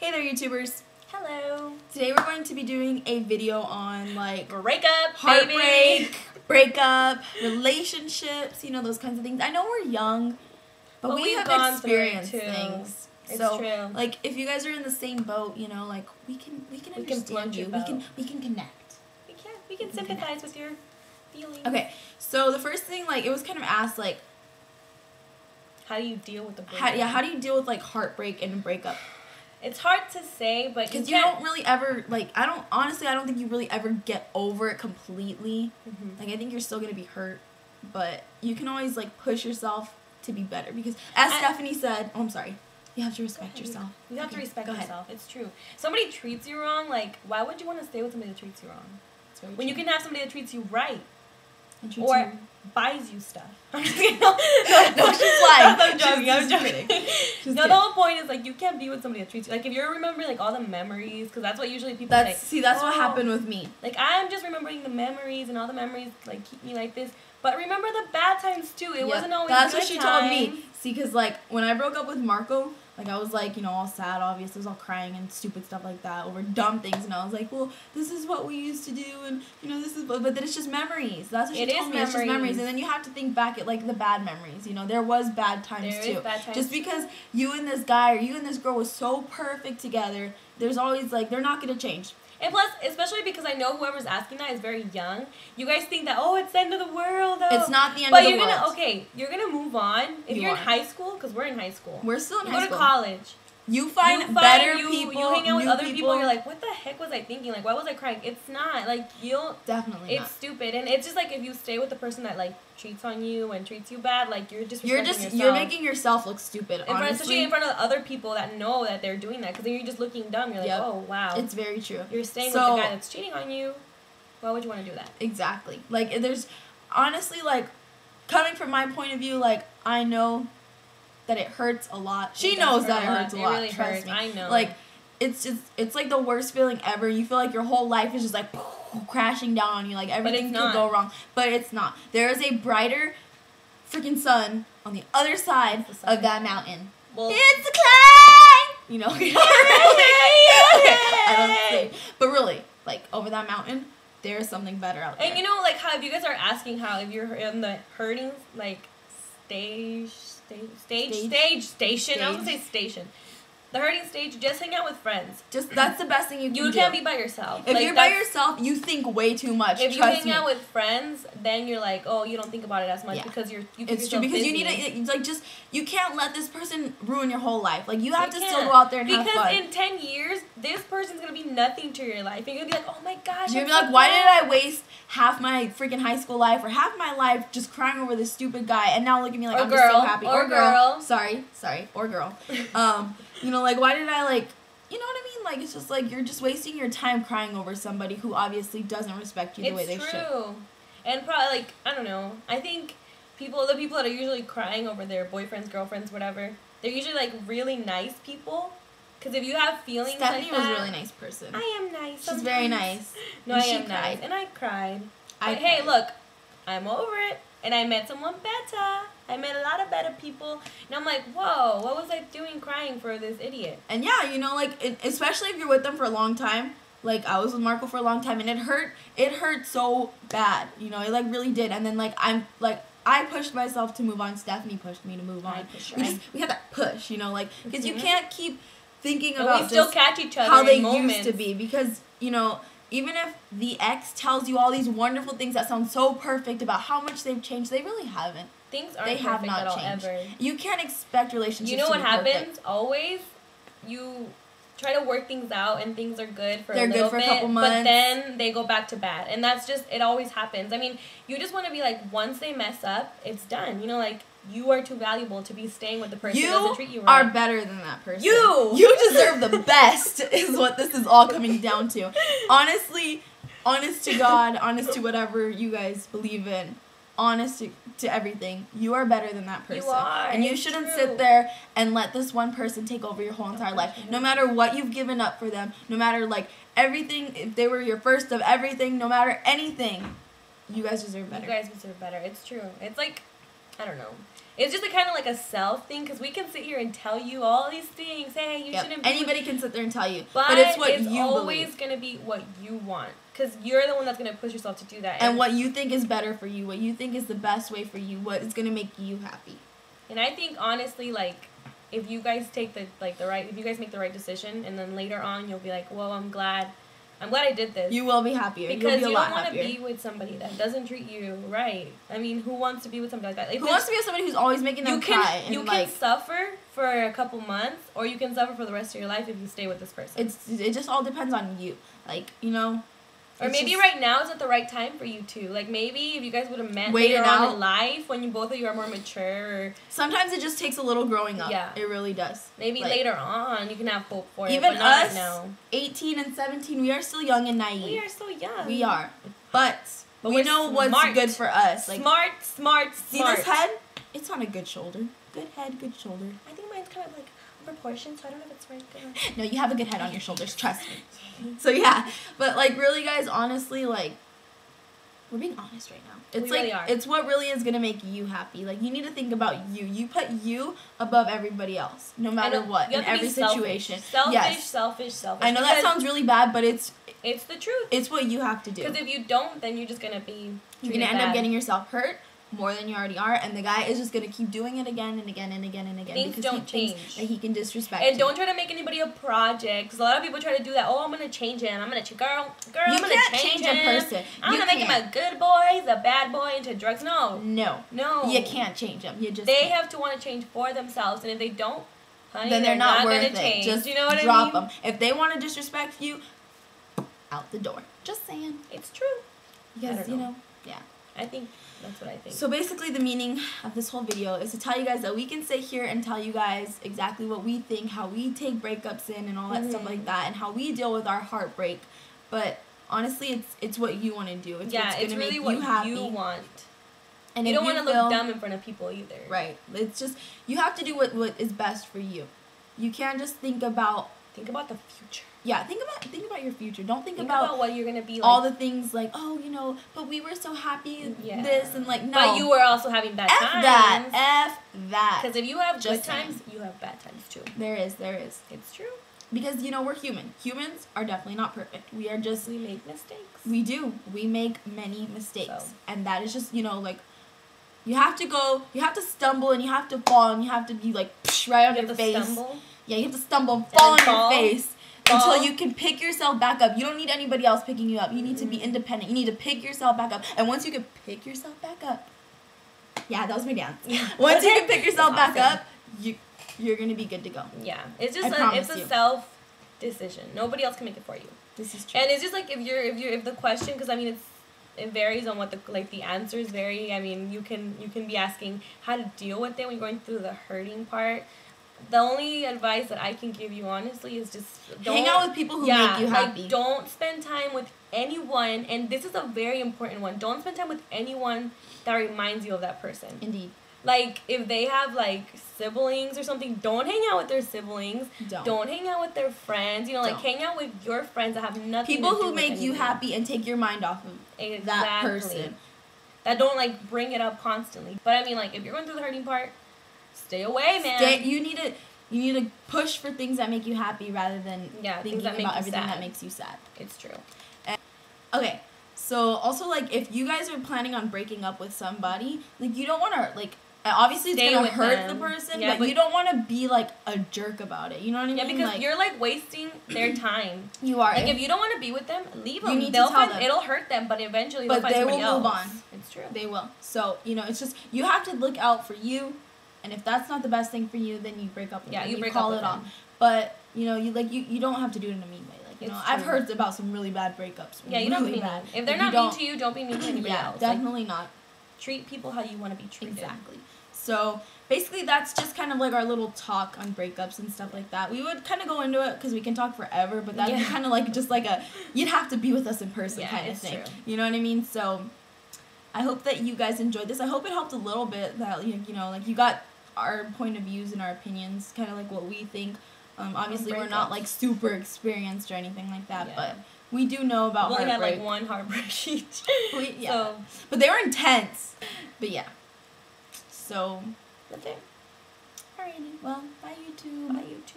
Hey there, YouTubers. Hello. Today we're going to be doing a video on like Breakup, heartbreak, baby. breakup, relationships, those kinds of things. I know we're young, but we we've have gone experienced through it too. things. It's so, true. like, if you guys are in the same boat, we can understand float you. your boat. We can connect. We can sympathize with your feelings. Okay, so the first thing, like, it was kind of asked, like, how do you deal with the breakup? how do you deal with like heartbreak and breakup? It's hard to say, but because you don't really ever I don't think you really ever get over it completely. Mm-hmm. Like, I think you're still gonna be hurt, but you can always like push yourself to be better, because as Stephanie said, oh, I'm sorry, you have to respect yourself. You have to respect go ahead. yourself. It's true. Somebody treats you wrong, like, why would you want to stay with somebody that treats you wrong? When you can have somebody that treats you right. Or buys you stuff. I'm just kidding. No, she's lying. I'm joking. I'm joking. No, the whole point is, like, you can't be with somebody that treats you. Like, if you're remembering, like, all the memories, because that's what usually people say. See, that's what happened with me. Like, I'm just remembering the memories, and all the memories, like, keep me like this. But remember the bad times, too. It wasn't always that's good what she times. told me. See, because, like, when I broke up with Marco, like, I was, like, all sad, obviously. I was all crying and stupid stuff like that over dumb things. And I was like, well, this is what we used to do. And, this is... But then it's just memories. That's what she told me. It's just memories. And then you have to think back at, like, the bad memories. There was bad times, too. There is bad times, just because you and this guy or you and this girl was so perfect together, there's always, like, they're not going to change. And plus, especially because I know whoever's asking that is very young, you guys think that, oh, it's the end of the world, though. It's not the end of the world. But you're going to move on. If you're in high school, because we're in high school. We're still in high school. You go to college. You find better people. You hang out with other people. You're like, what the heck was I thinking? Like, why was I crying? It's not. Like, Definitely it's stupid. And it's just like, if you stay with the person that, like, cheats on you and treats you bad, like, you're yourself. You're making yourself look stupid, honestly. Especially in front of other people that know that they're doing that. Because then you're just looking dumb. You're like, oh, wow. It's very true. You're staying with the guy that's cheating on you. Why would you want to do that? Exactly. Like, there's, honestly, like, coming from my point of view, like, I know that it hurts a lot. She knows that it hurts a lot. It really hurts. I know. Like, it's like the worst feeling ever. You feel like your whole life is just like crashing down on you. Like, everything could go wrong, but it's not. There is a brighter freaking sun on the other side of that mountain. Well, it's a climb. I don't say, but really, like, over that mountain, there is something better out there. And like, how if you guys are asking how if you're in the hurting like station. I was gonna say station. The hurting stage, just hang out with friends. That's the best thing you can do. You can't be by yourself. If you're by yourself, you think way too much. If you hang out with friends, then you're like, oh, you don't think about it as much because it's true, because you need to, like, just, you can't let this person ruin your whole life. Like, you have to still go out there and have fun. Because in 10 years, this person's gonna be nothing to your life. And you're gonna be like, oh my gosh. You're gonna be like, why did I waste half my freaking high school life or half my life just crying over this stupid guy, and now look at me like I'm just so happy. Or girl. Sorry, or girl. Like, why did I, like, you know what I mean? Like, it's just like, you're just wasting your time crying over somebody who obviously doesn't respect you the way they should. It's true. And probably, like, I don't know. I think the people that are usually crying over their boyfriends, girlfriends, whatever, they're usually, like, really nice people. Because if you have feelings Stephanie like that... was a really nice person. I am nice. She's very nice. No, I am nice. And I cried. But hey, look, I'm over it. And I met someone better. I met a lot of better people. And I'm like, whoa, what was I doing crying for this idiot? And yeah, like, especially if you're with them for a long time. Like, I was with Marco for a long time, and it hurt so bad. It, like, really did. And then, like, I pushed myself to move on. Stephanie pushed me to move on. We had that push, like, because you can't keep thinking about we still catch each other how they moments. Used to be. Because, even if the ex tells you all these wonderful things that sound so perfect about how much they've changed, they really haven't. Things aren't perfect at all, ever. You can't expect relationships to be what happens? Perfect. Always, you try to work things out and things are good for a little bit. They're good for a couple months. But then they go back to bad. And that's just, it always happens. I mean, you just want to be like, once they mess up, it's done. Like, you are too valuable to be staying with the person who doesn't treat you right. You are better than that person. You deserve the best is what this is all coming down to. Honestly, honest to God, honest to whatever you guys believe in, honest to everything, you are better than that person. You are. And you shouldn't sit there and let this one person take over your whole entire life. No matter what you've given up for them, no matter, like, everything, if they were your first of everything, no matter anything, you guys deserve better. You guys deserve better. It's true. It's like, I don't know. It's just a kind of like a self thing, because we can sit here and tell you all these things. Hey, you shouldn't. Anybody can sit there and tell you, but it's what it's you always believe. gonna be what you want, because you're the one that's gonna push yourself to do that. And what you think is better for you, what you think is the best way for you, what is gonna make you happy. And I think honestly, like, if you guys take if you guys make the right decision, and then later on you'll be like, well, I'm glad I did this. You will be happier. Because You'll be you don't want to happier. be with somebody that doesn't treat you right. I mean, who wants to be with somebody like that? Who wants to be with somebody who's always making them cry? You can suffer for a couple months, or you can suffer for the rest of your life if you stay with this person. It just all depends on you. Like, you know. Or maybe right now is not the right time for you two. Like, maybe if you guys would have met Wait later it on out. in life, when you both of you are more mature. Or sometimes it just takes a little growing up. Yeah. It really does. Maybe later on you can have hope for it. Even but not us, right now. 18 and 17, we are still young and naive. We are so young. We are. But we know smart. what's good for us. Like, smart. See this head? It's on a good shoulder. Good head, good shoulder. I think mine's kind of like proportion, so I don't know if it's right. No, you have a good head on your shoulders, trust me. So yeah, but like really guys, honestly, like we're being honest right now. It's we like really are. It's what really is gonna make you happy. Like you need to think about you. You put you above everybody else, no matter what, in every situation. Selfish. I know that sounds really bad, but it's the truth. It's what you have to do. Because if you don't, then you're just gonna be you're gonna end up getting yourself hurt more than you already are, and the guy is just gonna keep doing it again and again and again and again. Things because don't he change. thinks that he can disrespect and you. don't try to make anybody a project, because a lot of people try to do that. Oh, I'm gonna change him. I'm gonna girl. You I'm gonna can't change a him. person. I'm gonna make him a good boy. He's a bad boy into drugs. No, you can't change them. You just they can't. have to want to change for themselves, and if they don't, honey, then they're not worth gonna change. Just you know what drop I mean? them. If they want to disrespect you, out the door. Just saying. It's true. Because you know, yeah. I think that's what I think. So basically, the meaning of this whole video is to tell you guys that we can sit here and tell you guys exactly what we think, how we take breakups in, and all that stuff like that, and how we deal with our heartbreak. But honestly, it's what you want to do. It's what's it's gonna really make what you happy. you want. And you if don't want to look dumb in front of people either. Right. It's just you have to do what is best for you. You can't just think about the future. Yeah, think about your future. Don't think about what you're gonna be like. All the things like, oh, you know, but we were so happy this and like no. But you were also having bad times. F that. Because if you have good times, you have bad times too. There is. It's true. Because you know we're human. Humans are definitely not perfect. We make mistakes. We do. We make many mistakes, and that is just like. You have to stumble, and you have to fall, and you have to be like right on your face. Stumble? Yeah, you have to stumble and fall on your face. Fall. Until you can pick yourself back up. You don't need anybody else picking you up. You need to be independent. You need to pick yourself back up. And once you can pick yourself back up, yeah, that was my dance. Once you can pick yourself back up, you're gonna be good to go. Yeah, it's just a self decision. Nobody else can make it for you. This is true. And it's just like if the question, because I mean it varies on what the answers vary. I mean you can be asking how to deal with it when you're going through the hurting part. The only advice that I can give you, honestly, is just hang out with people who make you happy. Don't spend time with anyone, and this is a very important one. Don't spend time with anyone that reminds you of that person. Indeed. Like, if they have, siblings or something, don't hang out with their siblings. Don't hang out with their friends. Hang out with your friends that have nothing people to do who with make anything. you happy and take your mind off of that person. That don't, bring it up constantly. But, I mean, if you're going through the hurting part, stay away, man. You need to push for things that make you happy rather than thinking about everything that makes you sad. It's true. Okay, so also if you guys are planning on breaking up with somebody, you don't want to obviously it's gonna hurt the person, but you don't want to be a jerk about it. You know what I mean? Yeah, because you're wasting their time. You are. If you don't want to be with them, leave them. You need to tell them. It'll hurt them, but eventually they'll find somebody else. Move on. It's true. They will. So it's just you have to look out for you. And if that's not the best thing for you, then you break up with them. You call it off. But, you don't have to do it in a mean way. I've heard about some really bad breakups. Yeah, you don't be mean. If they're not mean to you, don't be mean to anybody else. Definitely not. Treat people how you want to be treated. Exactly. So, basically, that's just kind of our little talk on breakups and stuff like that. We would kind of go into it because we can talk forever, but that'd be kind of just you'd have to be with us in person kind of thing. True. You know what I mean? So, I hope that you guys enjoyed this. I hope it helped a little bit that, you got our point of views and our opinions, kind of what we think. Obviously, we're not super experienced or anything like that, but we do know about heartbreak. We only had one heartbreak each. But they were intense. But yeah. So That's it. Alrighty. Well, bye YouTube. Bye, YouTube.